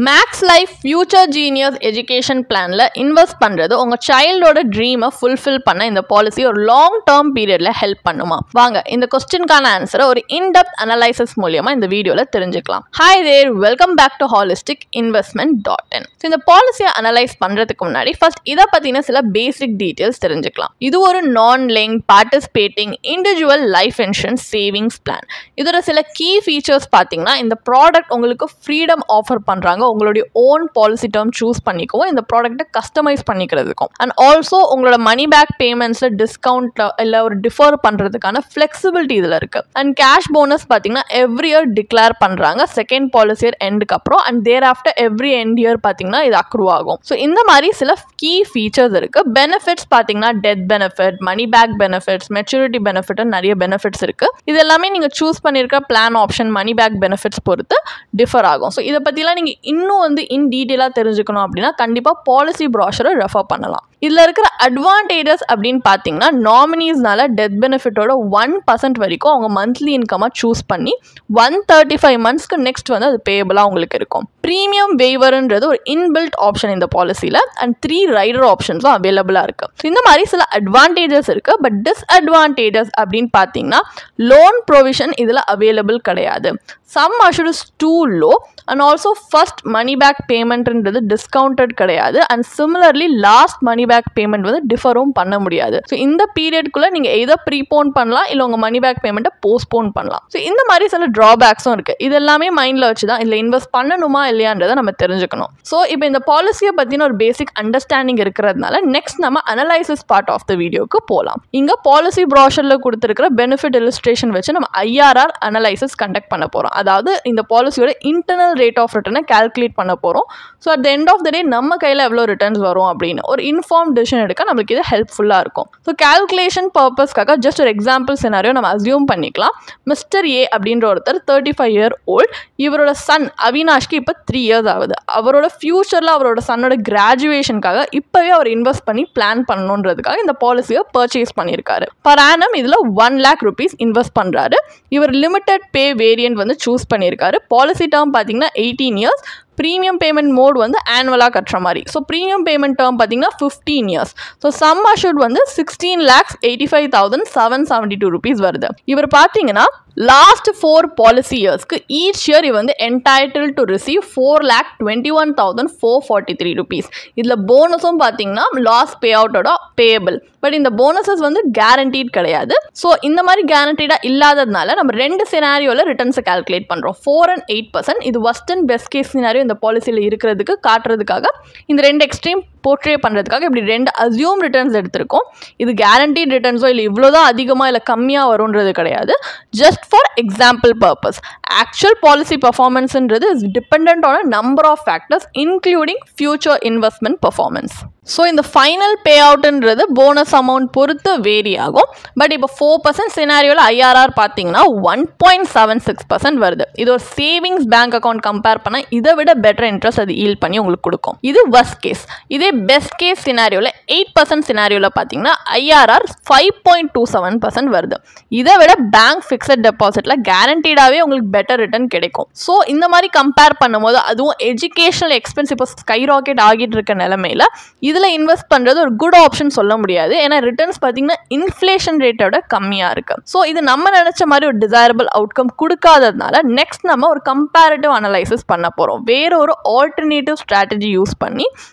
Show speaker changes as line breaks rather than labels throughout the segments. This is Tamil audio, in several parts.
Maths Life Future Genius education பிளானில் இன்வெஸ்ட் பண்ணுறது உங்கள் சைல்டோட ட்ரீமை ஃபுல்ஃபில் பண்ண இந்த பாலிசி ஒரு லாங் டேர்ம் பீரியடில் ஹெல்ப் பண்ணுமா? வாங்க இந்த கொஸ்டினுக்கான ஆன்சரை ஒரு இன்டெப்த் அனலைசிஸ் மூலியமாக இந்த வீடியோவில் தெரிஞ்சுக்கலாம். Hi there, welcome back to holisticinvestment.in. இந்த பாலிசியை அனலைஸ் பண்ணுறதுக்கு முன்னாடி ஃபர்ஸ்ட் இதை பற்றின சில பேசிக் டீட்டெயில்ஸ் தெரிஞ்சுக்கலாம். இது ஒரு நான் link participating individual life insurance savings plan. இதோட சில கீ ஃபீச்சர்ஸ் பார்த்தீங்கன்னா, இந்த ப்ராடக்ட் உங்களுக்கு ஃப்ரீடம் ஆஃபர் பண்ணுறாங்க. உங்களுடைய ஓன் பாலிசி டேர்ம் சூஸ் பண்ணிக்கவும் இந்த ப்ராடக்ட்டை கஸ்டமைஸ் பண்ணிக்கிறதுக்கும் அண்ட் ஆல்சோ உங்களோட மணி பேக் பேமெண்ட்ஸில் டிஸ்கவுண்ட் இல்லை ஒரு டிஃபர் பண்ணுறதுக்கான ஃப்ளெக்சிபிலிட்டி இதில் இருக்குது. அண்ட் கேஷ் போனஸ் பார்த்தீங்கன்னா எவ்ரி இயர் டிக்ளேர் பண்ணுறாங்க செகண்ட் பாலிசி இயர் எண்டுக்கு அப்புறம். And thereafter every end year பார்த்தீங்கன்னா இது அக்ரூ ஆகும். ஸோ இந்த மாதிரி சில கீ ஃபீச்சர்ஸ் இருக்குது. பெனிஃபிட்ஸ் பார்த்தீங்கன்னா death benefit, money back benefits, maturity benefit நிறைய பெனிஃபிட்ஸ் இருக்குது. இது எல்லாமே நீங்கள் சூஸ் பண்ணியிருக்க plan option money back benefits பொறுத்து டிஃபர் ஆகும். ஸோ இதை பற்றிலாம் நீங்கள் இன்னும் இன் டீட்டெயிலாக தெரிஞ்சுக்கணும் அப்படின்னா கண்டிப்பாக பாலிசி ப்ராஷரை ரெஃபர் பண்ணலாம். இதில் இருக்கிற அட்வான்டேஜஸ் அப்படின்னு பார்த்தீங்கன்னா, நாமினிஸ்னால டெத் பெனிஃபிட்டோட 1% வரைக்கும் அவங்க மந்த்லி இன்கமாக சூஸ் பண்ணி 135 மந்த்ஸ்க்கு நெக்ஸ்ட் வந்து அது பேயபிளாக உங்களுக்கு இருக்கும். ப்ரீமியம் வேவர்ன்றது ஒரு இன்பில்ட் ஆப்ஷன் இந்த பாலிசியில் அண்ட் 3 ரைடர் ஆப்ஷன்ஸும் அவைலபிளாக இருக்குது. இந்த மாதிரி சில அட்வான்டேஜஸ் இருக்குது. பட் டிஸ்அட்வான்டேஜஸ் அப்படின்னு பார்த்தீங்கன்னா, லோன் ப்ரொவிஷன் இதில் அவைலபிள் கிடையாது. Sum assured is too low and also first money back பேமெண்ட்ன்றது டிஸ்கவுண்டட் கிடையாது. And similarly last money back payment வந்து டிஃபரும் பண்ண முடியாது. ஸோ இந்த பீரியட்குள்ளே நீங்கள் எதை ப்ரீபோன் பண்ணலாம் இல்லை உங்கள் மணி பேக் பேமெண்ட்டை போஸ்ட்போன் பண்ணலாம். ஸோ இந்த மாதிரி சில ட்ராபேக்ஸும் இருக்குது. இது எல்லாமே மைண்டில் வச்சு தான் இதில் இன்வெஸ்ட் பண்ணணுமா இல்லையான்றதை நம்ம தெரிஞ்சுக்கணும். ஸோ இப்போ இந்த பாலிசியை பற்றின ஒரு பேசிக் அண்டர்ஸ்டாண்டிங் இருக்கிறதுனால நெக்ஸ்ட் நம்ம அனலைசிஸ் பார்ட் ஆஃப் த வீடியோக்கு போகலாம். இங்கே பாலிசி ப்ராஷரில் கொடுத்துருக்கிற பெனிஃபிட் இல்லுஸ்ட்ரேஷன் வச்சு நம்ம IRR அனலைசிஸ் கண்டக்ட் பண்ண போகிறோம். அதாவது இந்த பாலிசியோட இன்டர்னல் ரேட் ஆஃப் ரிட்டர்னை கால்குலேட் பண்ண போகிறோம். So at the end of the day நம்ம கையில் எவ்வளோ ரிட்டர்ன்ஸ் வரும் அப்படின்னு ஒரு இன்ஃபார்ம் டிசிஷன் எடுக்க நம்மளுக்கு இது ஹெல்ப்ஃபுல்லாக இருக்கும். ஸோ கால்குலேஷன் பர்பஸ்க்காக ஜஸ்ட் ஒரு எக்ஸாம்பிள் சினாரியோ நம்ம அஸ்யூம் பண்ணிக்கலாம். மிஸ்டர் ஏ அப்படின்ற ஒருத்தர் 35 year old. இவரோட சன் அவினாஷ்க்கு இப்போ 3 years ஆகுது. அவரோட ஃபியூச்சரில் அவரோட சன்னோட கிராஜுவேஷனுக்காக இப்போவே அவர் இன்வெஸ்ட் பண்ணி பிளான் பண்ணணுன்றதுக்காக இந்த பாலிசியை பர்ச்சேஸ் பண்ணியிருக்காரு. பர் ஆனம் இதில் 1 lakh rupees இன்வெஸ்ட் பண்ணுறாரு. இவர் லிமிடெட் பே வேரியன்ட் வந்து சூஸ் பண்ணியிருக்காரு. பாலிசி டேர்ம் பார்த்தீங்கன்னா 18 years. ப்ரீமியம் பேமெண்ட் மோட் வந்து ஆனுவலாக கட்டுற மாதிரி. ஸோ ப்ரீமியம் பேமெண்ட் டேர்ம் பார்த்தீங்கன்னா 15 years. ஸோ சம் அஷ்யூர்ட் வந்து 16,85,772 rupees வருது. இவர் பார்த்தீங்கன்னா லாஸ்ட் 4 பாலிசி இயர்ஸ்க்கு ஈச் இயர் இவர் வந்து என்டைட்டில் டு ரிசீவ் 4,21,443 rupees. இதில் போனஸும் பார்த்தீங்கன்னா லாஸ் பே அவுட்டோட பேயபிள். பட் இந்த போனஸஸ் வந்து கேரண்டீட் கிடையாது. ஸோ இந்த மாதிரி கேரண்டீடாக இல்லாததுனால நம்ம 2 சினாரியோவில் ரிட்டர்ன்ஸை கால்குலேட் பண்ணுறோம். 4 and 8%. இது worst and best case scenario இந்த பாலிசியில் இருக்கிறதுக்கு காட்டுறதுக்காக இந்த 2 எக்ஸ்ட்ரீம் போர்ட்ரே பண்ணுறதுக்காக இப்படி 2 அஸ்யூம் ரிட்டர்ன்ஸ் எடுத்திருக்கோம். இது கேரண்டீட் ரிட்டர்ன்ஸோ இல்லை இவ்வளோதான் அதிகமாக இல்லை கம்மியாக வரும்ன்றது கிடையாது. Just for example purpose. Actual policy பர்ஃபார்மன்ஸ்ன்றது is depend on a number of factors including future investment performance. So இந்த ஃபைனல் பே அவுட்ன்றது போனஸ் அமௌண்ட் பொறுத்து வேரி ஆகும். பட் இப்போ 4% சினாரியோவில் IRR பார்த்தீங்கன்னா 1.76% வருது. இது ஒரு சேவிங்ஸ் பேங்க் அக்கௌண்ட் கம்பேர் பண்ணால் இதை விட பெட்டர் இன்ட்ரெஸ்ட் அது ஈல்ட் பண்ணி உங்களுக்கு கொடுக்கும். இது வர்ஸ்ட் கேஸ். இதே பெஸ்ட் கேஸ் சினாரியோவில் 8% சினாரியோவில் பார்த்தீங்கன்னா IRR 5.27% வருது. இதை விட பேங்க் ஃபிக்ஸட் டெபாசிட்டில் கேரண்டீடாகவே உங்களுக்கு பெட்டர் ரிட்டர்ன் கிடைக்கும். ஸோ இந்த மாதிரி கம்பேர் பண்ணும்போது அதுவும் எஜுகேஷனல் எக்ஸ்பென்ஸ் இப்போ ஸ்கை ராக்கெட் ஆகிட்டு இருக்க நிலைமையில் இதில் இன்வெஸ்ட் பண்ணுறது ஒரு குட் ஆப்ஷன் சொல்ல முடியாது. ஏன்னா ரிட்டர்ன்ஸ் பார்த்தீங்கன்னா இன்ஃப்ளேஷன் ரேட்டோட கம்மியாக இருக்குது. ஸோ இது நம்ம நினச்ச மாதிரி ஒரு டிசைரபிள் அவுட்கம் கொடுக்காததுனால நெக்ஸ்ட் நம்ம ஒரு கம்பேரிட்டிவ் அனலைசிஸ் பண்ண போகிறோம். வேற ஒரு ஆல்டர்னேட்டிவ் ஸ்ட்ராட்டஜி யூஸ் பண்ணி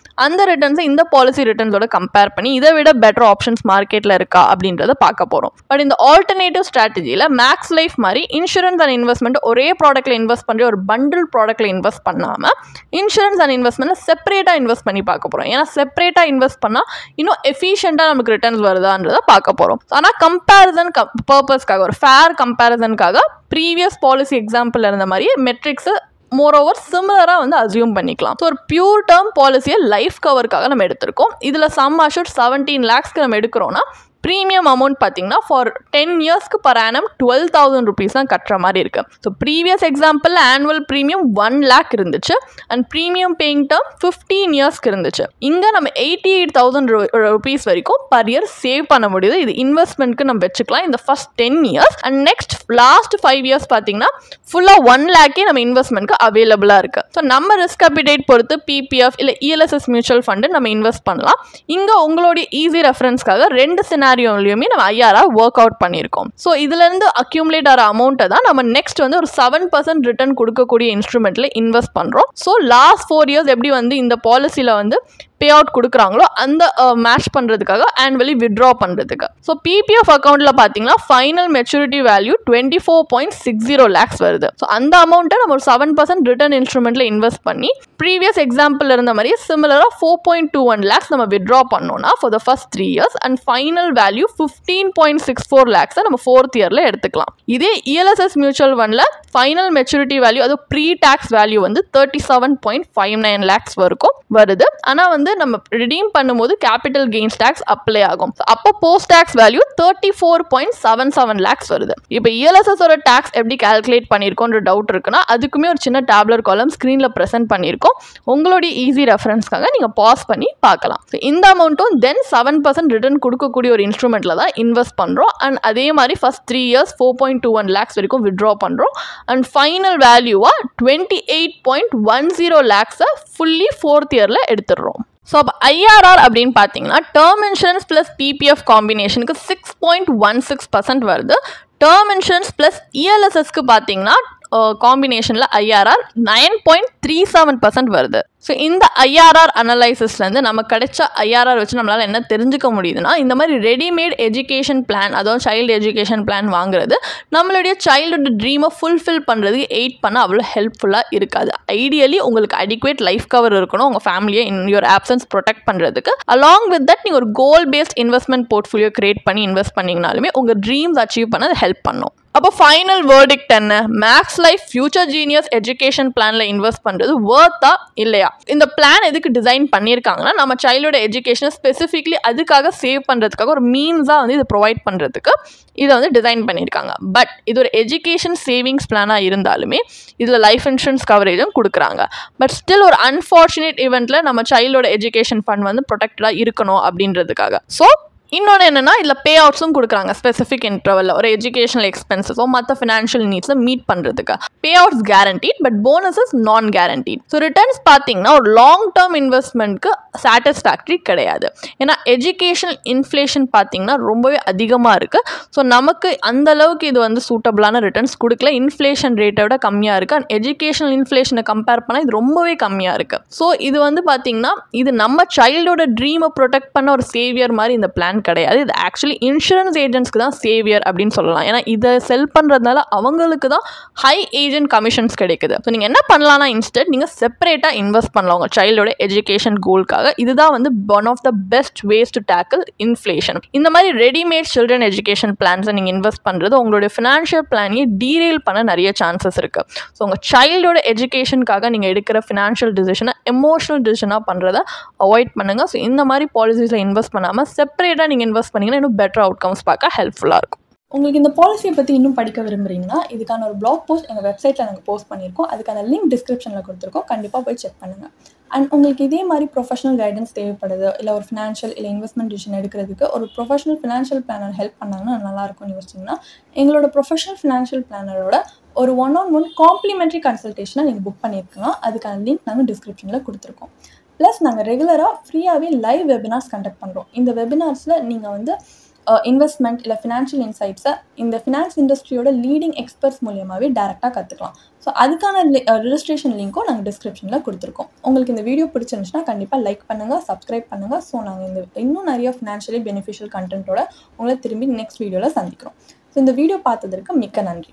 அந்த ரிட்டர்ன்ஸை இந்த பாலிசி ரிட்டர்ன்ஸோட கம்பேர் பண்ணி இதை விட பெட்டர் ஆப்ஷன்ஸ் மார்க்கெட்டில் இருக்கா அப்படின்றத பார்க்க போகிறோம். பட் இந்த ஆல்டர்னேட்டிவ் ஸ்ட்ராட்டஜியில் மேக்ஸ் லைஃப் மாதிரி இன்சூரன்ஸ் அண்ட் இன்வெஸ்ட்மெண்ட் ஒரே ப்ராடக்ட்டில் இன்வெஸ்ட் பண்ணுற ஒரு பண்டில் ப்ராடக்ட்டில் இன்வெஸ்ட் பண்ணாமல் இன்சூரன்ஸ் அண்ட் இன்வெஸ்ட்மெண்ட்டில் செப்பரேட்டாக இன்வெஸ்ட் பண்ணி பார்க்க போகிறோம். ஏன்னா செப்பரேட்டாக இன்வெஸ்ட் பண்ணால் இன்னும் எஃபிஷியண்டாக நமக்கு ரிட்டர்ன்ஸ் வருதான்றதை பார்க்க போகிறோம். ஆனால் கம்பேரிசன் பர்பஸ்க்காக ஒரு ஃபேர் கம்பேரிசனுக்காக ப்ரீவியஸ் பாலிசி எக்ஸாம்பிள் இருந்த மாதிரி மெட்ரிக்ஸை மோரோவர் சிமிலராக வந்து அஸ்யூம் பண்ணிக்கலாம். ஸோ ஒரு பியூர் டேர்ம் பாலிசியை லைஃப் கவருக்காக நம்ம எடுத்திருக்கோம். இதில் சம் அஷ்யூர்ட் 17 lakhsக்கு நம்ம எடுக்கிறோன்னா ப்ரீமியம் அமௌண்ட் பார்த்தீங்கன்னா ஃபார் 10 இயர்ஸ்க்கு per annum 12,000 rupees தான் கட்டுற மாதிரி இருக்கு. So previous example annual premium 1 lakh இருந்துச்சு அண்ட் ப்ரீமியம் பேயிங் டேர்ம் 15 இயர்ஸ்க்கு இருந்துச்சு. இங்கே நம்ம 88,000 rupees வரைக்கும் பர் இயர் சேவ் பண்ண முடியுது. இது இன்வெஸ்ட்மெண்ட்க்கு நம்ம வச்சுக்கலாம் இந்த first 10 years and next last 5 years பார்த்தீங்கன்னா ஃபுல்லாக 1 lakh நம்ம இன்வெஸ்ட்மெண்ட்க்கு அவைலபிளாக இருக்கு. ஸோ நம்ம ரிஸ்க் அப்பிடைட் பொறுத்து பிபிஎஃப் இல்லை இஎல்எஸ்எஸ் மியூச்சுவல் ஃபண்டு நம்ம இன்வெஸ்ட் பண்ணலாம். இங்கே உங்களுடைய ஈஸி ரெஃபரன்ஸ்க்காக 2 சினாரியோலையுமே நம்ம ஐஆர்ஆர் ஒர்க் அவுட் பண்ணியிருக்கோம். ஸோ இதுலேருந்து அக்யூமுலேட் ஆகிற அமௌண்ட்டை தான் நம்ம நெக்ஸ்ட் வந்து ஒரு 7% ரிட்டர்ன் கொடுக்கக்கூடிய இன்ஸ்ட்ருமெண்ட்டில் இன்வெஸ்ட் பண்ணுறோம். ஸோ லாஸ்ட் 4 இயர்ஸ் எப்படி வந்து இந்த பாலிசியில் வந்து பே அவுட் கொடுக்குறாங்களோ அந்த மேட்ச் பண்ணுறதுக்காக ஆனுவலி வித்ட்ரா பண்ணுறதுக்கு. ஸோ பிபிஎஃப் அக்கௌண்ட்டில் பார்த்தீங்கன்னா ஃபைனல் மெச்சூரிட்டி வேல்யூ 24.60 lakhs வருது. ஸோ அந்த அமௌண்ட்டை நம்ம ஒரு 7% ரிட்டர்ன் இன்ஸ்ட்ருமெண்ட்டில் இன்வெஸ்ட் பண்ணி ப்ரீவியஸ் எக்ஸாம்பிள் இருந்த மாதிரி சிமிலராக 4.21 lakhs நம்ம வித்ட்ரா பண்ணோம்னா for the first 3 years and final value 15.64 lakhs நம்ம 4th இயரில் எடுத்துக்கலாம். இதே இஎல்எஸ்எஸ் மியூச்சுவல் ஃபண்டில் ஃபைனல் மெச்சூரிட்டி வேல்யூ அது ப்ரீ டேக்ஸ் வேல்யூ வந்து 37.59 lakhs வரைக்கும் வருது. ஆனால் வந்து நம்ம ரிடீம் பண்ணும்போது கேபிட்டல் கெயின்ஸ் டேக்ஸ் அப்ளை ஆகும். அப்போ போஸ்ட் டேக்ஸ் வேல்யூ 34.77 lakhs வருது. இப்போ இஎல்எஸ்எஸ் ஓட டேக்ஸ் எப்படி கால்குலேட் பண்ணியிருக்கோன்ற டவுட் இருக்குன்னா அதுக்குமே ஒரு சின்ன டேப்லர் காலம் ஸ்க்ரீனில் ப்ரெசென்ட் பண்ணியிருக்கோம். உங்களுடைய ஈஸி ரெஃபரன்ஸ்க்காக நீங்கள் பாஸ் பண்ணி பார்க்கலாம். ஸோ இந்த அமௌண்ட்டும் தென் 7% ரிட்டர்ன் கொடுக்கக்கூடிய ஒரு இன்ஸ்ட்ருமெண்ட்டில் தான் இன்வெஸ்ட் பண்ணுறோம். அண்ட் அதே மாதிரி ஃபர்ஸ்ட் 3 years 4.21 lakhs வரைக்கும் வித்ட்ரா பண்ணுறோம். அண்ட் ஃபைனல் வேல்யூவாக 28.10 lakhs ஃபுல்லி 4th இயரில் எடுத்துடுறோம். ஸோ அப்போ ஐஆர்ஆர் அப்படின்னு பார்த்தீங்கன்னா டேர்ம் இன்சூரன்ஸ் ப்ளஸ் பிபிஎஃப் காம்பினேஷனுக்கு 6.16% வருது. டேர்ம் இன்சூரன்ஸ் ப்ளஸ் இஎல்எஸ்எஸ்க்கு பார்த்தீங்கன்னா காம்பினேஷனில் ஐஆர்ஆர் 9.37% வருது. ஸோ இந்த ஐஆர்ஆர் அனலைசிஸ்லேருந்து நம்ம கிடைச்ச ஐஆர்ஆர் வச்சு நம்மளால் என்ன தெரிஞ்சுக்க முடியுதுன்னா இந்த மாதிரி ரெடிமேட் எஜுகேஷன் பிளான் அதாவது சைல்டு எஜுகேஷன் பிளான் வாங்குறது நம்மளுடைய சைல்டோட ட்ரீமை ஃபுல்ஃபில் பண்ணுறதுக்கு எய்ட் பண்ண அவ்வளோ ஹெல்ப்ஃபுல்லாக இருக்காது. ஐடியலி உங்களுக்கு அடிக்குவேட் லைஃப் கவர் இருக்கணும் உங்கள் ஃபேமிலியை இன் யுவர் ஆப்சன்ஸ் ப்ரொடெக்ட் பண்ணுறதுக்கு. அலாங் வித் தட் நீங்கள் ஒரு goal based investment portfolio create பண்ணி இன்வெஸ்ட் பண்ணிங்கனாலுமே உங்கள் ட்ரீம்ஸ் அச்சீவ் பண்ண அது ஹெல்ப் பண்ணும். அப்போ ஃபைனல் வேர்டிக்ட் என்ன? Max Life Future Genius education பிளானில் இன்வெஸ்ட் பண்ணுறது வர்த்தா இல்லையா? இந்த பிளான் எதுக்கு டிசைன் பண்ணியிருக்காங்கன்னா நம்ம சைல்டோட எஜுகேஷனை ஸ்பெசிஃபிக்லி அதுக்காக சேவ் பண்ணுறதுக்காக ஒரு மீன்ஸாக வந்து இது ப்ரொவைட் பண்ணுறதுக்கு இதை வந்து டிசைன் பண்ணியிருக்காங்க. பட் இது ஒரு எஜுகேஷன் சேவிங்ஸ் பிளானாக இருந்தாலுமே இதில் லைஃப் இன்சூரன்ஸ் கவரேஜும் கொடுக்குறாங்க. பட் ஸ்டில் ஒரு அன்ஃபார்ச்சுனேட் ஈவெண்ட்டில் நம்ம சைல்டோட எஜுகேஷன் ஃபண்ட் வந்து ப்ரொடெக்டடாக இருக்கணும் அப்படின்றதுக்காக. ஸோ இன்னொன்று என்னென்னா இதில் பே அவுட்ஸும் கொடுக்குறாங்க ஸ்பெசிஃபிக் இன்டர்வலில் ஒரு எஜுகேஷனல் எக்ஸ்பென்சஸோ மற்ற ஃபினான்ஷியல் நீட்ஸை மீட் பண்ணுறதுக்கு. பே அவுட்ஸ் கேரண்டீட் பட் போனஸஸ் நான் கேரண்டீட். ஸோ ரிட்டர்ன்ஸ் பார்த்தீங்கன்னா ஒரு லாங் டேர்ம் இன்வெஸ்ட்மெண்ட்க்கு சாட்டிஸ்ஃபேக்டரி கிடையாது. ஏன்னா எஜுகேஷனல் இன்ஃப்ளேஷன் பார்த்தீங்கன்னா ரொம்பவே அதிகமாக இருக்குது. ஸோ நமக்கு அந்த அளவுக்கு இது வந்து சூட்டபிளான ரிட்டர்ன்ஸ் கொடுக்கல. இன்ஃப்ளேஷன் ரேட்டை விட கம்மியாக இருக்குது. அண்ட் எஜுகேஷனல் இன்ஃப்ளேஷனை கம்பேர் பண்ணால் இது ரொம்பவே கம்மியாக இருக்குது. ஸோ இது வந்து பார்த்தீங்கன்னா இது நம்ம சைல்டோட ட்ரீமை ப்ரொடெக்ட் பண்ண ஒரு சேவியர் மாதிரி இந்த பிளான் கிடையாது. இது ஆக்சுவலி இன்சூரன்ஸ் ஏஜென்ட்ஸ்க்கு தான் சேவியர் அப்படின்னு சொல்லலாம். ஏன்னா இதை செல் பண்ணுறதுனால அவங்களுக்கு தான் ஹை ஏஜென்ட் கமிஷன்ஸ் கிடைக்குது. ஸோ நீங்கள் என்ன பண்ணலாம்னா இன்ஸ்டெட் நீங்கள் செப்பரேட்டாக இன்வெஸ்ட் பண்ணலாம் உங்கள் சைல்டோட எஜுகேஷன் கோல்க்காக. இதுதான் வந்து one of the best ways to tackle inflation. இந்த மாதிரி ரெடிமேட் சில்ட்ரன் எஜுகேஷன் பிளான்ஸை நீங்கள் இன்வெஸ்ட் பண்ணுறது உங்களுடைய ஃபினான்ஷியல் பிளானையே டீரெயில் பண்ண நிறைய சான்சஸ் இருக்குது. ஸோ உங்கள் சைல்டோட எஜுகேஷனுக்காக நீங்கள் எடுக்கிற ஃபினான்ஷியல் டிசிஷனை எமோஷனல் டிசிஷனாக பண்ணுறதை அவாய்ட் பண்ணுங்கள். ஸோ இந்த மாதிரி பாலிசிஸில் இன்வெஸ்ட் பண்ணாமல் செப்பரேட்டாக நீங்கள் இன்வெஸ்ட் பண்ணிங்கன்னா இன்னும் பெட்டர் அவுட்கம்ஸ் பார்க்க ஹெல்ப்ஃபுல்லாக இருக்கும்.
உங்களுக்கு இந்த பாலிசியை பற்றி இன்னும் படிக்க விரும்புகிறீங்கன்னா இதுக்கான ஒரு பிளாக் போஸ்ட் எங்கள் வெப்சைட்டில் நாங்கள் போஸ்ட் பண்ணியிருக்கோம். அதுக்கான லிங்க் டிஸ்கிரிப்ஷனில் கொடுத்துருக்கோம். கண்டிப்பாக போய் செக் பண்ணுங்கள். அண்ட் உங்களுக்கு இதே மாதிரி ப்ரொஃபஷனல் கைடன்ஸ் தேவைப்படுது இல்லை ஒரு ஃபினான்ஷியல் இல்லை இன்வெஸ்ட்மெண்ட் டிசிஷன் எடுக்கிறதுக்கு ஒரு ப்ரொஃபஷனல் ஃபினான்ஷியல் பிளானர் ஹெல்ப் பண்ணாங்கன்னா நல்லாயிருக்கும்னு யோசிச்சிங்கன்னா எங்களோட ப்ரொஃபஷனல் ஃபினான்ஷியல் பிளானரோட ஒரு 1-on-1 காம்ப்ளிமெண்ட்ரி கன்சல்டேஷனை நீங்கள் புக் பண்ணியிருக்கலாம். அதுக்கான லிங்க் நாங்கள் டிஸ்கிரிப்ஷனில் கொடுத்துருக்கோம். ப்ளஸ் நாங்கள் ரெகுலராக ஃப்ரீயாகவே லைவ் வெபினார்ஸ் கண்டக்ட் பண்ணுறோம். இந்த வெபினார்ஸில் நீங்கள் வந்து இன்வெஸ்ட்மெண்ட் இல்லை ஃபினான்ஷியல் இன்சைட்ஸை இந்த ஃபினான்ஸ் இண்டஸ்ட்ரியோட லீடிங் எக்ஸ்பர்ட்ஸ் மூலியமாகவே டேரெக்டாக கற்றுக்கலாம். ஸோ அதுக்கான ரெஜிஸ்ட்ரேஷன் லிங்க்கும் நாங்கள் டிஸ்கிரிப்ஷனில் கொடுத்துருக்கோம். உங்களுக்கு இந்த வீடியோ பிடிச்சிருந்துச்சுன்னா கண்டிப்பாக லைக் பண்ணுங்கள், சப்ஸ்கிரைப் பண்ணுங்கள். ஸோ நாங்கள் இன்னும் நிறைய ஃபினான்ஷியலி பெனிஃபிஷியல் கண்டென்ட்டோட உங்களை திரும்பி நெக்ஸ்ட் வீடியோவில் சந்திக்கிறோம். ஸோ இந்த வீடியோ பார்த்ததற்கு மிக்க நன்றி.